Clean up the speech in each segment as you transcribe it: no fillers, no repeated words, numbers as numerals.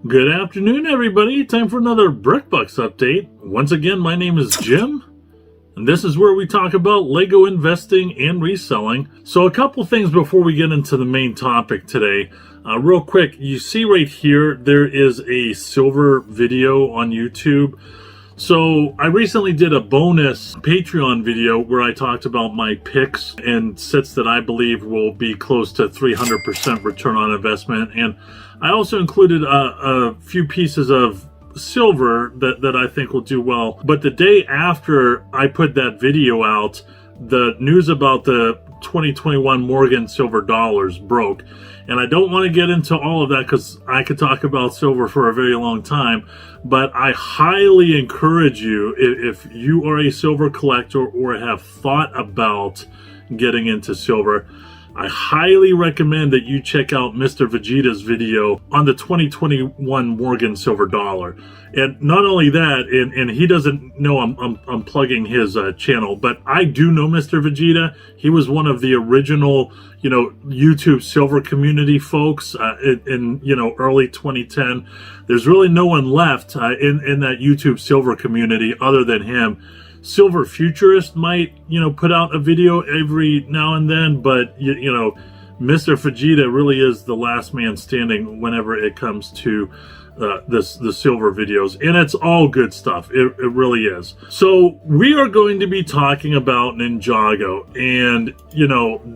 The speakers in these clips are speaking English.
Good afternoon, everybody. Time for another BrickBucks update. Once again, my name is Jim, and this is where we talk about LEGO investing and reselling. So a couple things before we get into the main topic today. Real quick, you see right here, there is a silver video on YouTube. So I recently did a bonus Patreon video where I talked about my picks and sets that I believe will be close to 300% return on investment. And I also included a few pieces of silver that I think will do well. But the day after I put that video out, the news about the 2021 Morgan silver dollars broke. And I don't want to get into all of that because I could talk about silver for a very long time, but I highly encourage you, if you are a silver collector or have thought about getting into silver, I highly recommend that you check out Mr. Vegeta's video on the 2021 Morgan silver dollar. And not only that, and he doesn't know I'm plugging his channel, but I do know Mr. Vegeta. He was one of the original, YouTube silver community folks in early 2010. There's really no one left in that YouTube silver community other than him. Silver Futurist might, put out a video every now and then, but, Mr. Vegeta really is the last man standing whenever it comes to the silver videos. And it's all good stuff. It really is. So we are going to be talking about Ninjago. And,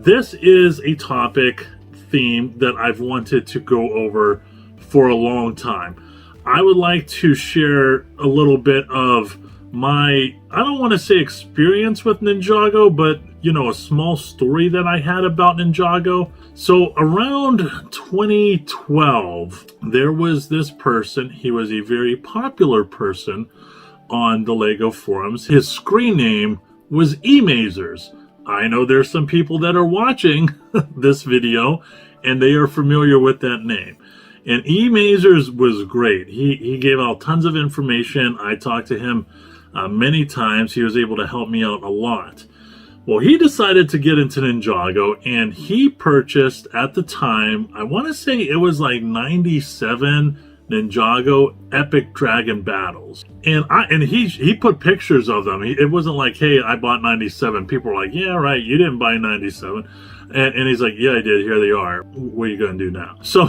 this is a topic theme that I've wanted to go over for a long time. I would like to share a little bit of my, I don't want to say experience with Ninjago, but a small story that I had about Ninjago. So around 2012, there was this person. He was a very popular person on the LEGO forums. His screen name was eMazers. I know there's some people that are watching this video and they are familiar with that name. And eMazers was great. He gave out tons of information. I talked to him many times. He was able to help me out a lot. Well, he decided to get into Ninjago, and he purchased at the time, I want to say it was like 97 Ninjago Epic Dragon Battles. And he put pictures of them. It wasn't like, hey, I bought 97. People were like, yeah, right, you didn't buy 97. And he's like, yeah, I did. Here they are. What are you going to do now? So,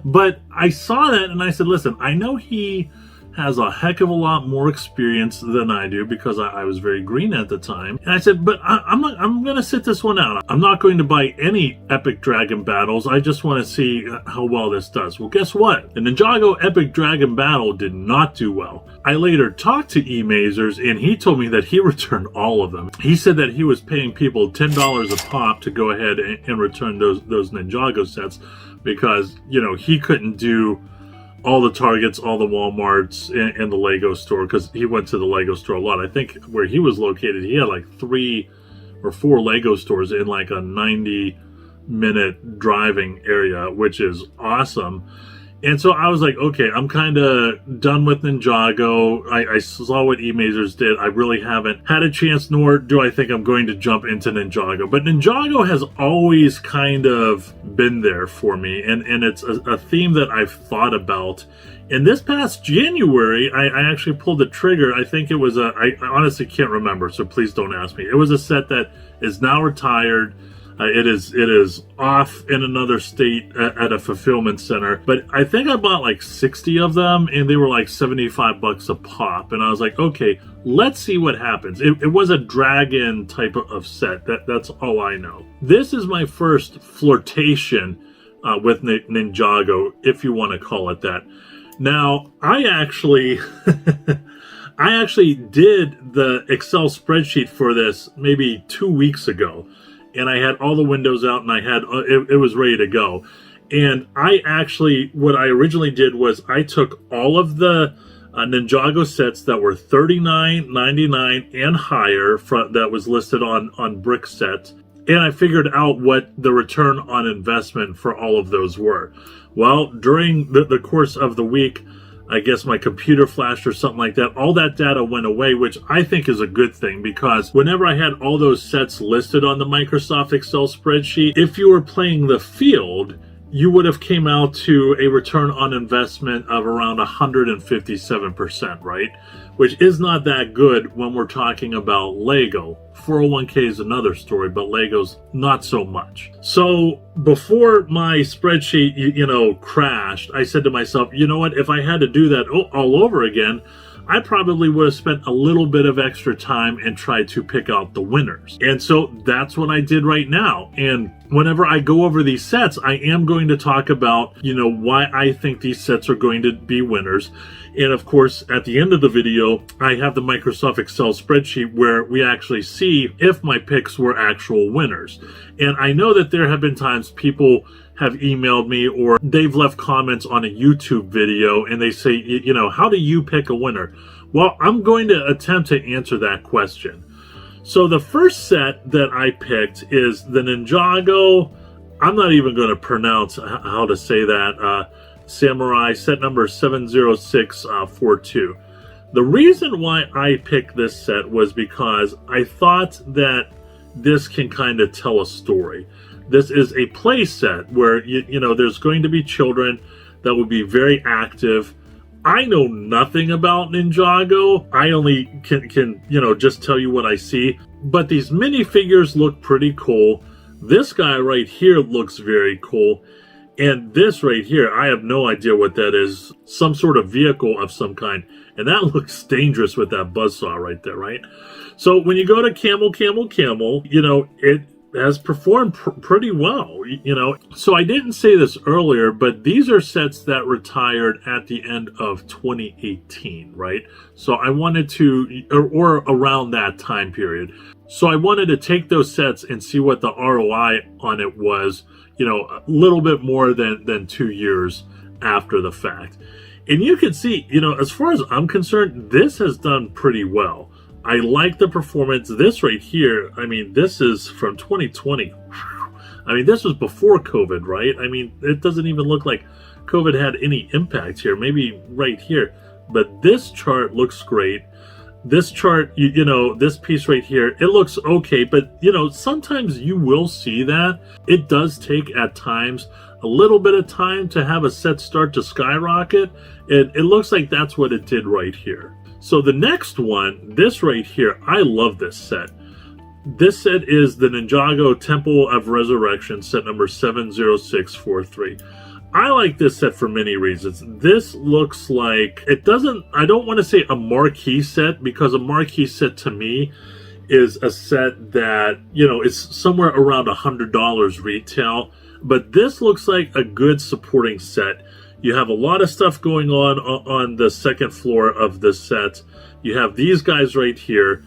but I saw that and I said, listen, I know he has a heck of a lot more experience than I do because I was very green at the time. And I said, but I'm going to sit this one out. I'm not going to buy any Epic Dragon Battles. I just want to see how well this does. Well, guess what? The Ninjago Epic Dragon Battle did not do well. I later talked to eMazers and he told me that he returned all of them. He said that he was paying people $10 a pop to go ahead and return those Ninjago sets because, he couldn't do all the Targets, all the Walmarts, and the LEGO store, because he went to the LEGO store a lot. I think where he was located, he had like 3 or 4 LEGO stores in like a 90-minute driving area, which is awesome. And so I was like, okay, I'm kind of done with Ninjago. I saw what eMazers did. I really haven't had a chance, nor do I think I'm going to jump into Ninjago. But Ninjago has always kind of been there for me, and it's a theme that I've thought about. And this past January, I actually pulled the trigger. I think it was I honestly can't remember, so please don't ask me. It was a set that is now retired. It is off in another state at a fulfillment center. But I think I bought like 60 of them and they were like $75 a pop. And I was like, okay, let's see what happens. It was a dragon type of set. That's all I know. This is my first flirtation with Ninjago, if you want to call it that. Now, I actually did the Excel spreadsheet for this maybe 2 weeks ago. And I had all the windows out and I had, it was ready to go. And what I originally did was I took all of the Ninjago sets that were $39.99 and higher that was listed on BrickSet. And I figured out what the return on investment for all of those were. Well, during the course of the week, I guess my computer flashed or something like that. All that data went away, which I think is a good thing, because whenever I had all those sets listed on the Microsoft Excel spreadsheet, if you were playing the field, you would have came out to a return on investment of around 157%, right? Which is not that good when we're talking about Lego. 401k is another story, but Lego's not so much. So before my spreadsheet, crashed, I said to myself, you know what, if I had to do that all over again, I probably would have spent a little bit of extra time and tried to pick out the winners. And so that's what I did right now. And whenever I go over these sets, I am going to talk about, why I think these sets are going to be winners. And of course, at the end of the video, I have the Microsoft Excel spreadsheet where we actually see if my picks were actual winners. And I know that there have been times people have emailed me or they've left comments on a YouTube video and they say, how do you pick a winner? Well, I'm going to attempt to answer that question. So the first set that I picked is the Ninjago. I'm not even going to pronounce how to say that. Samurai set number 70642. The reason why I picked this set was because I thought that this can kind of tell a story. This is a play set where, there's going to be children that will be very active. I know nothing about Ninjago. I only can just tell you what I see. But these minifigures look pretty cool. This guy right here looks very cool. And this right here, I have no idea what that is. Some sort of vehicle of some kind. And that looks dangerous with that buzzsaw right there, right? So when you go to Camel, it has performed pretty well, So I didn't say this earlier, but these are sets that retired at the end of 2018, right? So I wanted to, or around that time period. So I wanted to take those sets and see what the ROI on it was, a little bit more than 2 years after the fact. And you can see, as far as I'm concerned, this has done pretty well. I like the performance. This right here, this is from 2020. This was before COVID, right? It doesn't even look like COVID had any impact here. Maybe right here. But this chart looks great. This chart, this piece right here, it looks okay. But, sometimes you will see that. It does take, at times, a little bit of time to have a set start to skyrocket. It looks like that's what it did right here. So the next one, this right here, I love this set. This set is the Ninjago Temple of Resurrection, set number 70643. I like this set for many reasons. This looks like, I don't want to say a marquee set, because a marquee set to me is a set that, it's somewhere around $100 retail. But this looks like a good supporting set. You have a lot of stuff going on the second floor of this set. You have these guys right here.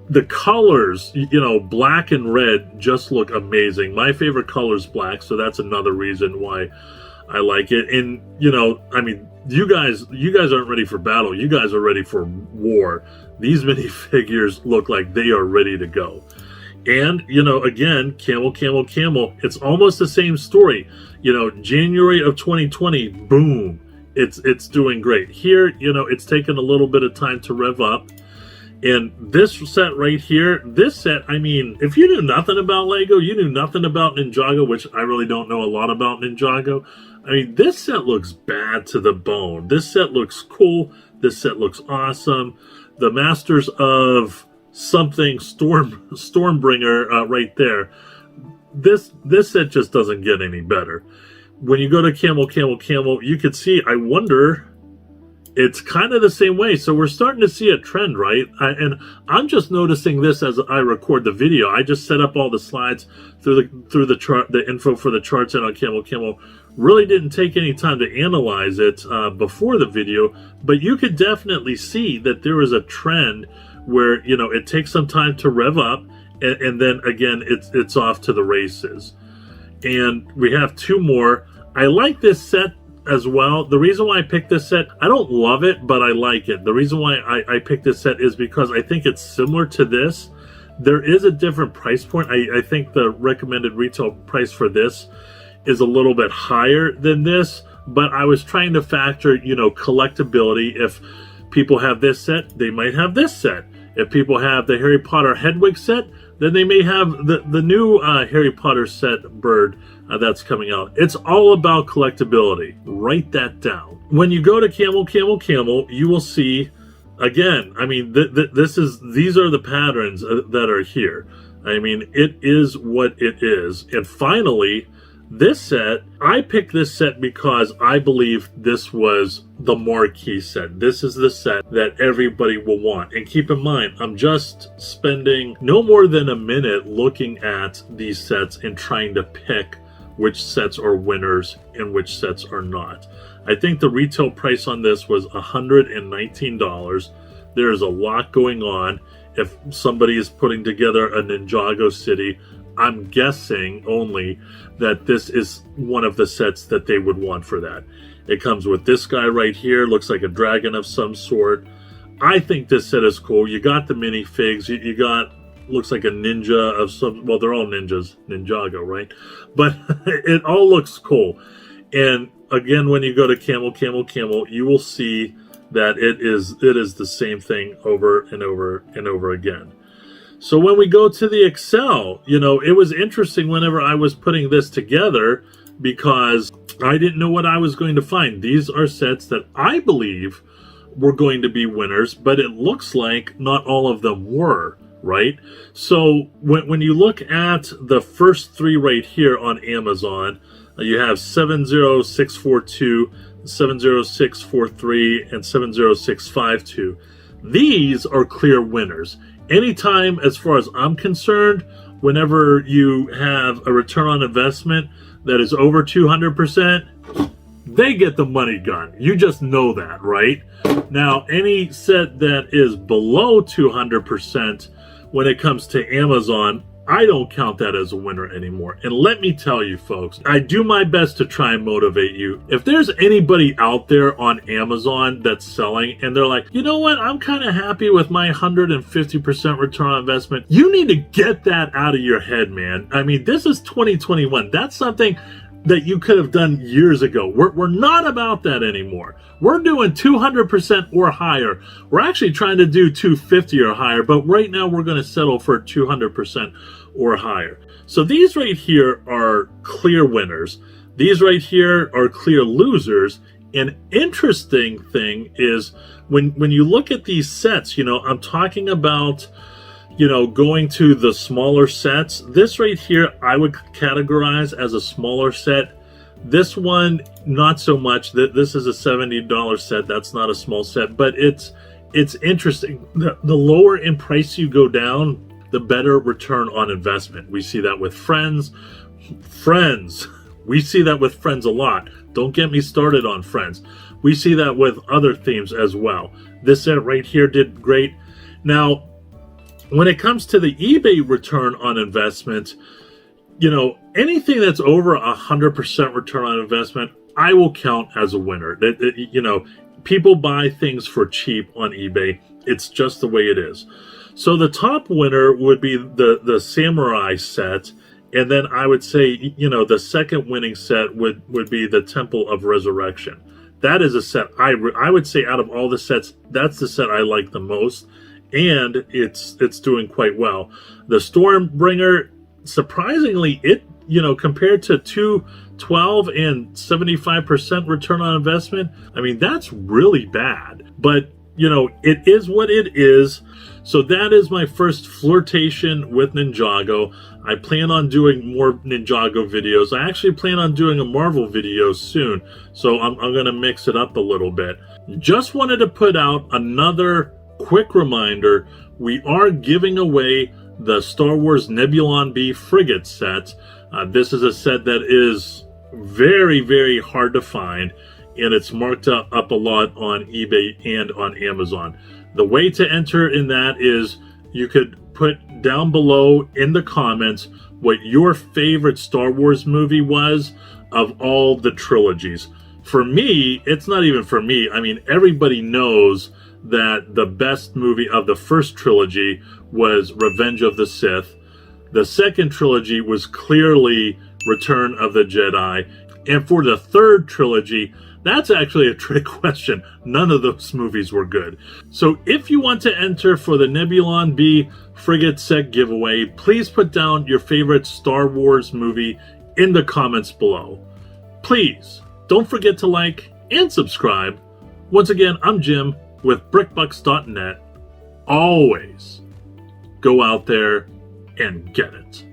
The colors, black and red just look amazing. My favorite color is black, so that's another reason why I like it. And, you guys aren't ready for battle. You guys are ready for war. These minifigures look like they are ready to go. And, again, camel. It's almost the same story. January of 2020, boom, it's doing great. Here, it's taken a little bit of time to rev up. And this set right here, if you knew nothing about Lego, you knew nothing about Ninjago, which I really don't know a lot about Ninjago. This set looks bad to the bone. This set looks cool. This set looks awesome. The Masters of something Stormbringer right there. This set just doesn't get any better. When you go to camel, you can see, I wonder, it's kind of the same way. So we're starting to see a trend, right? And I'm just noticing this as I record the video. I just set up all the slides through the chart, the info for the charts and on camel. Really didn't take any time to analyze it before the video, but you could definitely see that there is a trend where, it takes some time to rev up, and then again, it's off to the races. And we have two more. I like this set as well. The reason why I picked this set, I don't love it, but I like it. The reason why I picked this set is because I think it's similar to this. There is a different price point. I think the recommended retail price for this is a little bit higher than this, but I was trying to factor, collectability. If people have this set, they might have this set. If people have the Harry Potter Hedwig set, Then they may have the new Harry Potter set bird that's coming out. It's all about collectability. Write that down. When you go to Camel, you will see, again, I mean, these are the patterns that are here. I mean, it is what it is. And finally, this set, I picked this set because I believe this was the marquee set. This is the set that everybody will want. And keep in mind, I'm just spending no more than a minute looking at these sets and trying to pick which sets are winners and which sets are not. I think the retail price on this was $119. There is a lot going on. If somebody is putting together a Ninjago city, I'm guessing only that this is one of the sets that they would want for that. It comes with this guy right here, looks like a dragon of some sort. I think this set is cool. You got the minifigs, you got, looks like a ninja of some, well, they're all ninjas, Ninjago, right? But it all looks cool. And again, when you go to Camel, you will see that it is the same thing over and over and over again. So when we go to the Excel, you know, it was interesting whenever I was putting this together because I didn't know what I was going to find. These are sets that I believe were going to be winners, but it looks like not all of them were, right? So when you look at the first three right here on Amazon, you have 70642, 70643, and 70652. These are clear winners. Anytime, as far as I'm concerned, whenever you have a return on investment that is over 200%, they get the money gun. You just know that, right? Now, any set that is below 200% when it comes to Amazon, I don't count that as a winner anymore. And let me tell you, folks, I do my best to try and motivate you. If there's anybody out there on Amazon that's selling and they're like, you know what, I'm kind of happy with my 150% return on investment, you need to get that out of your head, man. I mean, this is 2021. That's something that you could have done years ago. We're not about that anymore. We're doing 200% or higher. We're actually trying to do 250 or higher, but right now we're going to settle for 200% or higher. So these right here are clear winners. These right here are clear losers. An interesting thing is when you look at these sets, you know, I'm talking about, you know, going to the smaller sets. This right here, I would categorize as a smaller set. This one, not so much. This is a $70 set. That's not a small set, but it's interesting. The lower in price you go down, the better return on investment. We see that with Friends. We see that with Friends a lot. Don't get me started on Friends. We see that with other themes as well. This set right here did great. Now, when it comes to the eBay return on investment, you know, anything that's over 100% return on investment, I will count as a winner. You know, people buy things for cheap on eBay. It's just the way it is. So the top winner would be the Samurai set. And then I would say, you know, the second winning set would be the Temple of Resurrection. That is a set I would say out of all the sets, that's the set I like the most. And it's doing quite well. The Stormbringer, surprisingly, it, you know, compared to 212 and 75% return on investment, I mean, that's really bad. But, you know, it is what it is. So that is my first flirtation with Ninjago. I plan on doing more Ninjago videos. I actually plan on doing a Marvel video soon. So I'm going to mix it up a little bit. Just wanted to put out another quick reminder, we are giving away the Star Wars Nebulon B frigate set. This is a set that is very, very hard to find, and it's marked up a lot on eBay and on Amazon. The way to enter in that is you could put down below in the comments what your favorite Star Wars movie was of all the trilogies. For me, it's not even for me. I mean, everybody knows that the best movie of the first trilogy was Revenge of the Sith. The second trilogy was clearly Return of the Jedi. And for the third trilogy, That's actually a trick question. None of those movies were good. So if you want to enter for the Nebulon B Frigate Set giveaway, please put down your favorite Star Wars movie in the comments below. Please don't forget to like and subscribe. Once again, I'm Jim with BrickBucks.net. Always go out there and get it.